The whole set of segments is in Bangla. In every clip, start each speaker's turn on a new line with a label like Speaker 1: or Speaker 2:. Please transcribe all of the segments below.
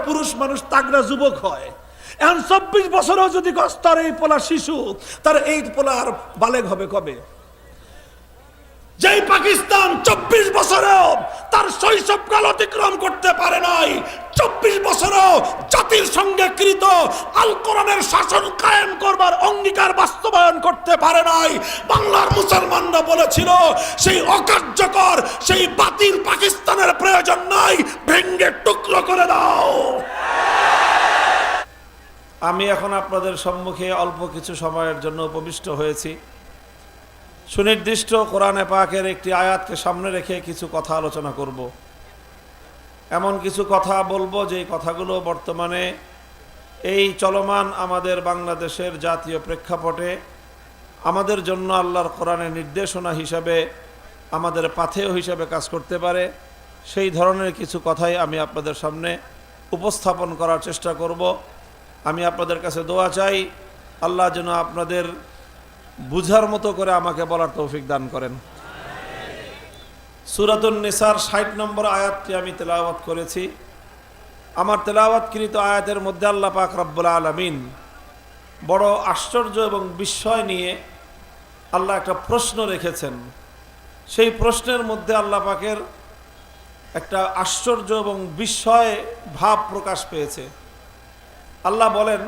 Speaker 1: পুরুষ মানুষ তাগড়া যুবক হয়। এখন 24 বছরেও যদি তার এই পোলা শিশু, তার এই পোলা আর বালেগ হবে কবে? যেই পাকিস্তান 24 বছরেও তার শৈশবকাল অতিক্রম করতে পারে নাই, 24 বছরেও জাতির সঙ্গে কৃত আল কোরআনের শাসন কায়েম করবার অঙ্গীকার বাস্তবায়ন করতে পারে নাই, বাংলার মুসলমানরা বলেছিল সেই অকার্যকর, সেই বাতিল পাকিস্তানের প্রয়োজন নাই, ভেঙ্গে টুকরো করে দাও। আমি এখন আপনাদের সম্মুখে অল্প কিছু সময়ের জন্য উপবিষ্ট হয়েছি। সুনির্দিষ্ট কোরআনে পাকের একটি আয়াতকে সামনে রেখে কিছু কথা আলোচনা করব। এমন কিছু কথা বলবো যে কথাগুলো বর্তমানে এই চলমান আমাদের বাংলাদেশের জাতীয় প্রেক্ষাপটে আমাদের জন্য আল্লাহর কোরআনের নির্দেশনা হিসাবে, আমাদের পাথেয় হিসাবে কাজ করতে পারে। সেই ধরনের কিছু কথাই আমি আপনাদের সামনে উপস্থাপন করার চেষ্টা করব। আমি আপনাদের কাছে দোয়া চাই, আল্লাহ যেন আপনাদের বুঝার মতো করে আমাকে বলার তৌফিক দান করেন। সূরাতুন নিসার 60 নম্বর আয়াতটি আমি তেলাওয়াত করেছি। আমার তেলাওয়াতকৃত আয়াতের মধ্যে আল্লাহ পাক রব্বুল আলামিন বড় আশ্চর্য এবং বিস্ময় নিয়ে আল্লাহ একটা প্রশ্ন রেখেছেন। সেই প্রশ্নের মধ্যে আল্লাহ পাকের একটা আশ্চর্য এবং বিস্ময় ভাব প্রকাশ পেয়েছে। আল্লাহ বলেন,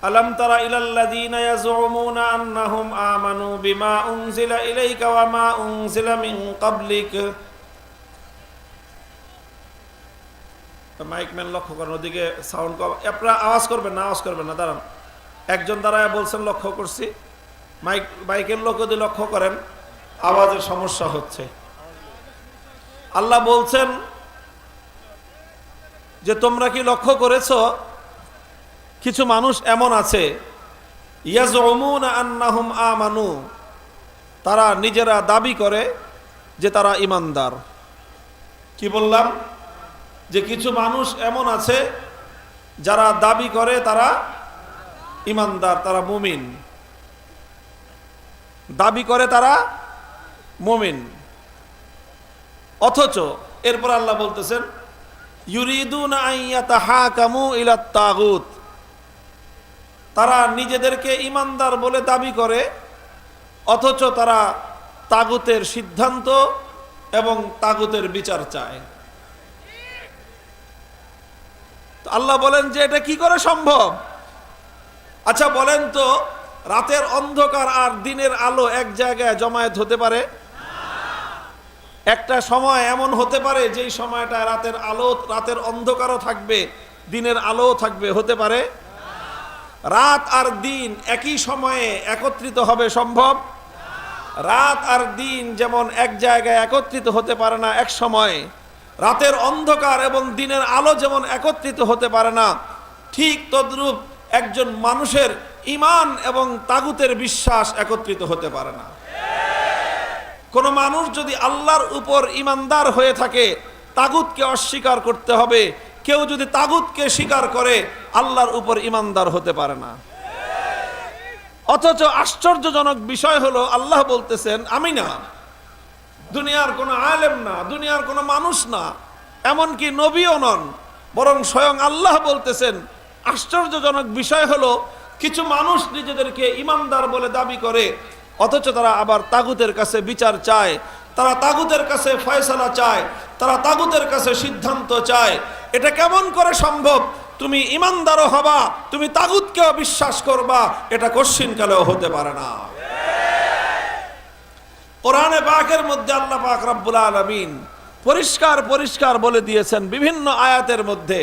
Speaker 1: আলাম তারা ইলাল্লাযীনা ইয়াজউমুনা আন্নাহুম আমানু বিমা উনজিলা ইলাইকা ওয়া মা উনজিলা মিন ক্বাবলিক। মাইক ম্যান লক্ষ্য করেন, ওদিকে সাউন্ড কম, আপনারা আওয়াজ করবেন না, দাঁড়ান। একজন দাঁড়ায় বলছেন লক্ষ্য করছি, মাইকের লোক যদি লক্ষ্য করেন আওয়াজের সমস্যা হচ্ছে। আল্লাহ বলছেন যে তোমরা কি লক্ষ্য করেছো কিছু মানুষ এমন আছে, ইয়াজউমুনা আন্নাহুম আমানু, তারা নিজেরা দাবি করে যে তারা ঈমানদার। কি বললাম? যে কিছু মানুষ এমন আছে যারা দাবি করে তারা ঈমানদার, তারা মুমিন, দাবি করে তারা মুমিন, অথচ এরপর আল্লাহ বলতেছেন ইউরিদুনা আন ইয়াতাহাকামু ইলাত তাগুত, তারা নিজেদেরকে ঈমানদার বলে দাবি করে অথচ তারা তাগুতের সিদ্ধান্ত এবং তাগুতের বিচার চায়। তো আল্লাহ বলেন যে এটা কি করে সম্ভব? আচ্ছা বলেন তো, রাতের অন্ধকার আর দিনের আলো এক জায়গায় জমায়েত হতে পারে? একটা সময় এমন হতে পারে যেই সময়টা রাতের অন্ধকারও থাকবে, দিনের আলোও থাকবে, হতে পারে? রাত আর দিন একই সময়ে একত্রিত হবে সম্ভব? রাত আর দিন যেমন এক জায়গায় একত্রিত হতে পারে না এক সময়ে, রাতের অন্ধকার এবং দিনের আলো যেমন একত্রিত হতে পারে না, ঠিক তদ্রূপ একজন মানুষের ঈমান এবং তাগুতের বিশ্বাস একত্রিত হতে পারে না। কোন মানুষ যদি আল্লাহর উপর ঈমানদার হয়ে থাকে, তাগুতকে অস্বীকার করতে হবে। কেউ যদি তাগুতকে স্বীকার করে, আল্লাহর উপর ঈমানদার হতে পারে না। অথচ আশ্চর্যজনক বিষয় হলো, আল্লাহ বলতেছেন আমি না, দুনিয়ার কোনো আলেম না, দুনিয়ার কোনো মানুষ না, এমনকি নবীও নন, বরং স্বয়ং আল্লাহ বলতেছেন আশ্চর্যজনক বিষয় হলো কিছু মানুষ নিজেদেরকে ঈমানদার বলে দাবি করে অথচ তারা আবার তাগুতের কাছে বিচার চায়, তারা তাগুতের কাছে ফয়সালা চায়, তারা তাগুতের কাছে সিদ্ধান্ত চায়। এটা কেমন করে সম্ভব? তুমি ঈমানদারও হবা, তুমি তাগুতকেও বিশ্বাস করবা, এটা কশ্চিনকালেও হতে পারে না। কোরআনে পাকের মধ্যে আল্লাহ পাক রব্বুল আলামিন পরিষ্কার বলে দিয়েছেন বিভিন্ন আয়াতের মধ্যে।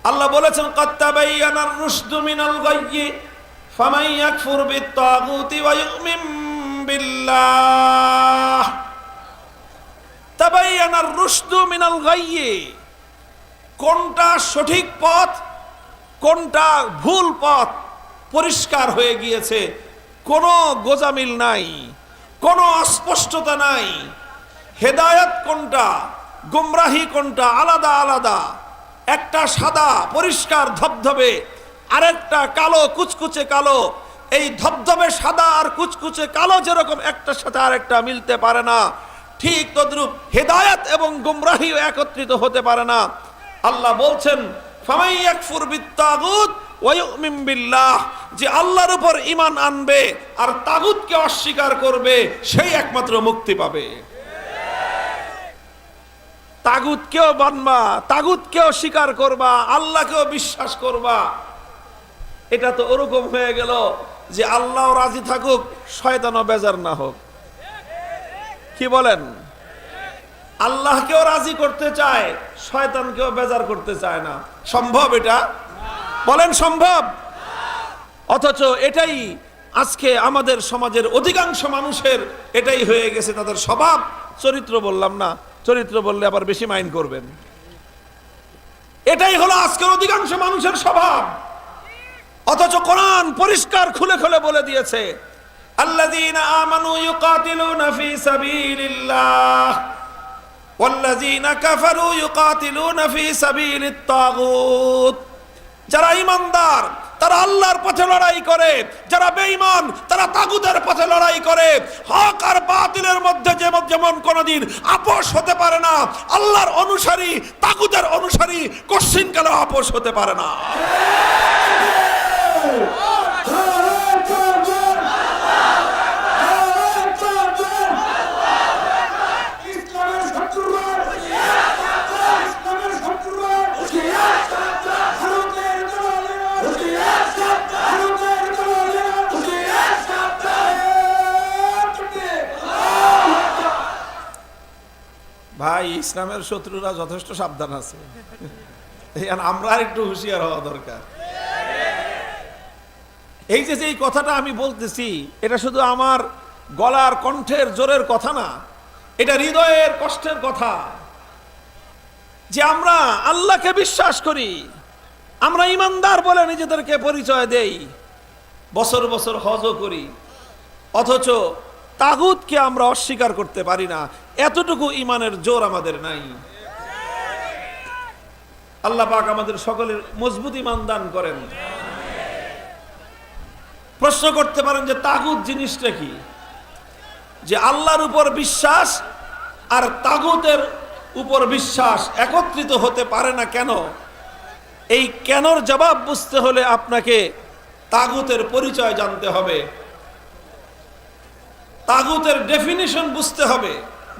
Speaker 1: আল্লাহ বলেছেন ক্বাদ তাবায়্যানার রুশদু মিনাল গায়্যি ফামান ইয়াকফুর বিত-তাগুতি ওয়া ইউমিন বিল্লাহ। তাবায়্যানার রুশদু মিনাল গায়্যি, কোনটা সঠিক পথ কোনটা ভুল পথ পরিষ্কার হয়ে গিয়েছে, কোনো গোজামিল নাই, কোনো অস্পষ্টতা নাই। হেদায়েত কোনটা, গুমরাহি কোনটা, আলাদা আলাদা। একটা সাদা পরিষ্কার ধবধবে, আরেকটা কালো কুচকুচে কালো। এই ধবধবে সাদা আর কুচকুচে কালো যেরকম একটার সাথে আরেকটা মিলতে পারে না, ঠিক তদ্রূপ হেদায়েত এবং গুমরাহিও একত্রিত হতে পারে না। আল্লাহ বলছেন ফামাই ইয়াকফুর বিত্তাগুত ওয়া ইউমিন বিল্লাহ, যে আল্লাহর উপর ঈমান আনবে আর তাগুতকে অস্বীকার করবে সেই একমাত্র মুক্তি পাবে। তাগুতকেও মানবা, তাগুতকেও স্বীকার করবা, আল্লাহকেও বিশ্বাস করবা। এটা তো ওরকম হয়ে গেল যে আল্লাহ রাজি থাকুক, শয়তানও বেজার না হোক। কি বলেন? আল্লাহকেও রাজি করতে চায়, শয়তানকেও বেজার করতে চায় না। সম্ভব এটা? বলেন সম্ভব? অথচ এটাই আজকে আমাদের সমাজের অধিকাংশ মানুষের এটাই হয়ে গেছে তাদের স্বভাব। চরিত্র বললাম না, চরিত্র বললে আবার বেশি মাইন্ড করবেন। এটাই হলো আজকের অধিকাংশ মানুষের স্বভাব। অথচ কোরআন পরিষ্কার খুলে খুলে বলে দিয়েছে, আল্লাযীনা আমানু ইউকাতিলুনা ফি সাবিলিল্লাহ ওয়াল্লাযীনা কাফারু ইউকাতিলুনা ফি সাবিলিত তাগুত। যারা ঈমানদার তারা আল্লাহর পথে লড়াই করে, যারা বেঈমান তারা তাগুতের পথে লড়াই করে। হক আর বাতিলের মধ্যে যেমন কোনোদিন আপোষ হতে পারে না, আল্লাহর অনুসারী তাগুতের অনুসারী কোশ্চিনকালে আপোষ হতে পারে না। ভাই, ইসলামের শত্রুরা যথেষ্ট সাবধান আছে, আমরা একটু হুঁশিয়ার হওয়া দরকার। এই যে এই কথাটা আমি বলতেছি, এটা শুধু আমার গলার কণ্ঠের জোরের কথা না, এটা হৃদয়ের কষ্টের কথা। যে আমরা আল্লাহকে বিশ্বাস করি, আমরা ইমানদার বলে নিজেদেরকে পরিচয় দেই, বছর বছর হজও করি, অথচ তাগুতকে আমরা অস্বীকার করতে পারি না। এতটুকু ইমানের জোর আমাদের নাই। আল্লাহ পাক আমাদের সকলের মজবুত ইমান দান করেন। প্রশ্ন করতে পারেন যে তাগুত জিনিসটা কি? যে আল্লাহর উপর বিশ্বাস আর তাগুতের উপর বিশ্বাস একত্রিত হতে পারে না কেন? এই কেনর জবাব বুঝতে হলে আপনাকে তাগুতের পরিচয় জানতে হবে, তাগুতের ডেফিনিশন বুঝতে হবে।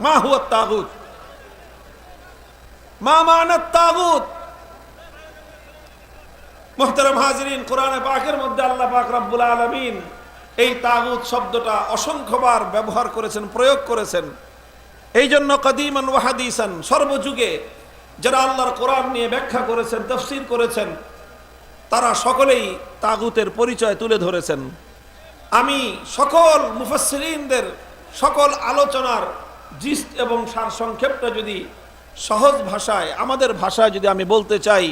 Speaker 1: মা হুয়া তাগুত, মা মানাত তাগুত। মুহতারাম হাজিরিন, কোরআনে পাকের মধ্যে আল্লাহ পাক রব্বুল আলামিন এই তাগুত শব্দটা অসংখ্যবার ব্যবহার করেছেন, প্রয়োগ করেছেন। এই জন্য কদিমান ওয়া হাদিসান, সর্বযুগে যারা আল্লাহর কোরআন নিয়ে ব্যাখ্যা করেছেন, তাফসীর করেছেন, তারা সকলেই তাগুতের পরিচয় তুলে ধরেছেন। আমি সকল মুফাসসিরিনদের সকল আলোচনার জিস্ট এবং সারসংক্ষেপটা যদি সহজ ভাষায়, আমাদের ভাষায় যদি আমি বলতে চাই,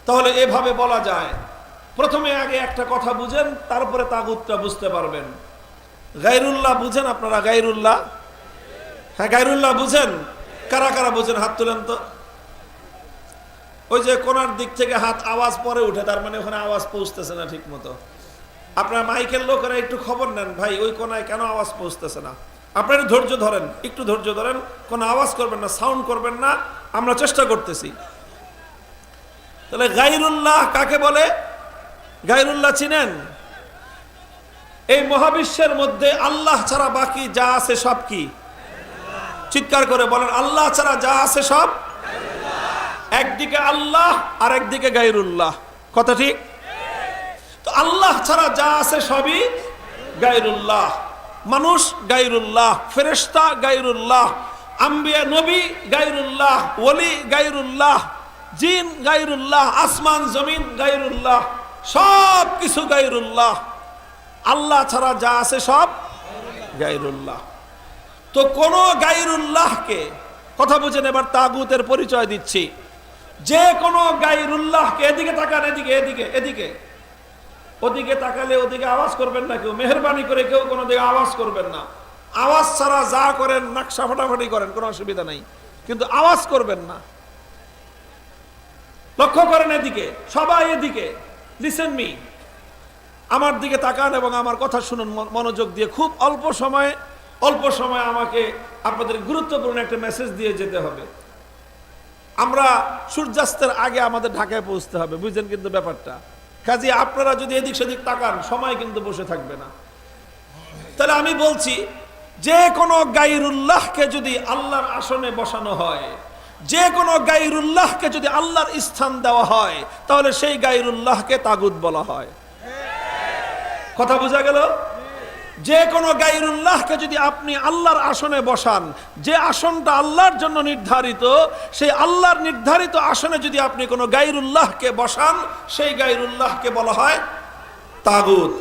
Speaker 1: তাহলে এভাবে বলা যায়। প্রথমে আগে একটা কথা বুঝেন, তারপরে তাগুতটা বুঝতে পারবেন। গায়রুল্লাহ বুঝেন আপনারা? গায়রুল্লাহ, হ্যাঁ গায়রুল্লাহ বুঝেন? কারা কারা বুঝেন হাত তুলেন তো। ওই যে কোনার দিক থেকে হাত আওয়াজ পরে উঠে, তার মানে ওখানে আওয়াজ পৌঁছতেছে না ঠিক মতো। আপনার মাইকের লোকেরা একটু খবর নেন, ভাই ওই কোনায় কেন আওয়াজ পৌঁছতেছে না। আপনারা ধৈর্য ধরেন, একটু ধৈর্য ধরেন, কোনো আওয়াজ করবেন না, সাউন্ড করবেন না, আমরা চেষ্টা করতেছি। তাহলে গায়রুল্লাহ কাকে বলে? গায়রুল্লাহ চিনেন? এই মহাবিশ্বের মধ্যে আল্লাহ ছাড়া বাকি যা আছে সব কি? চিৎকার করে বলেন, আল্লাহ ছাড়া যা আছে সব। একদিকে আল্লাহ আর একদিকে গায়রুল্লাহ, কথা ঠিক? তো আল্লাহ ছাড়া যা আছে সবই গায়রুল্লাহ। মানুষ গায়রুল্লাহ, ফেরেশতা গায়রুল্লাহ, আম্বিয়া নবী গায়রুল্লাহ, ওলি গায়রুল্লাহ, জিন গায়রুল্লাহ, আসমান জমিন গায়রুল্লাহ, সব কিছু গায়রুল্লাহ। আল্লাহ ছাড়া যা আছে সব গায়রুল্লাহ। তো কোন গায়রুল্লাহকে, কথা বুঝেন, এবার তাগুতের পরিচয় দিচ্ছি। যে কোনো গায়রুল্লাহকে, এদিকে তাকান, এদিকে এদিকে এদিকে, ওদিকে তাকালে ওদিকে আওয়াজ করবেন না কেউ, মেহরবানি করে কেউ কোনো দিকে আওয়াজ করবেন না। আওয়াজ ছাড়া যা করেন নকশা ফাটাফাটি করেন, কোনো অসুবিধা নাই, কিন্তু আওয়াজ করবেন না। লক্ষ্য করেন এদিকে, সবাই এদিকে, লিসেন মি, আমার দিকে তাকান এবং আমার কথা শুনুন মনোযোগ দিয়ে। খুব অল্প সময় আমাকে আপনাদের গুরুত্বপূর্ণ একটা মেসেজ দিয়ে যেতে হবে। আমরা সূর্যাস্তের আগে আমাদের ঢাকায় পৌঁছতে হবে, বুঝছেন কিন্তু ব্যাপারটা। কাজে আপনারা যদি এদিক সেদিক তাকান, সময় কিন্তু বসে থাকবে না। তাহলে আমি বলছি, যে কোনো গায়রুল্লাহকে যদি আল্লাহর আসনে বসানো হয়, যে কোনো গায়রুল্লাহকে যদি আল্লাহর স্থান দেওয়া হয়, তাহলে সেই গায়রুল্লাহকে তাগুত বলা হয়। কথা বোঝা গেল? যে কোনো গায়রুল্লাহকে যদি আপনি আল্লাহর আসনে বসান, যে আসনটা আল্লাহর জন্য নির্ধারিত, সেই আল্লাহর নির্ধারিত আসনে যদি আপনি কোনো গায়রুল্লাহকে বসান, সেই গায়রুল্লাহকে বলা হয় তাগুত।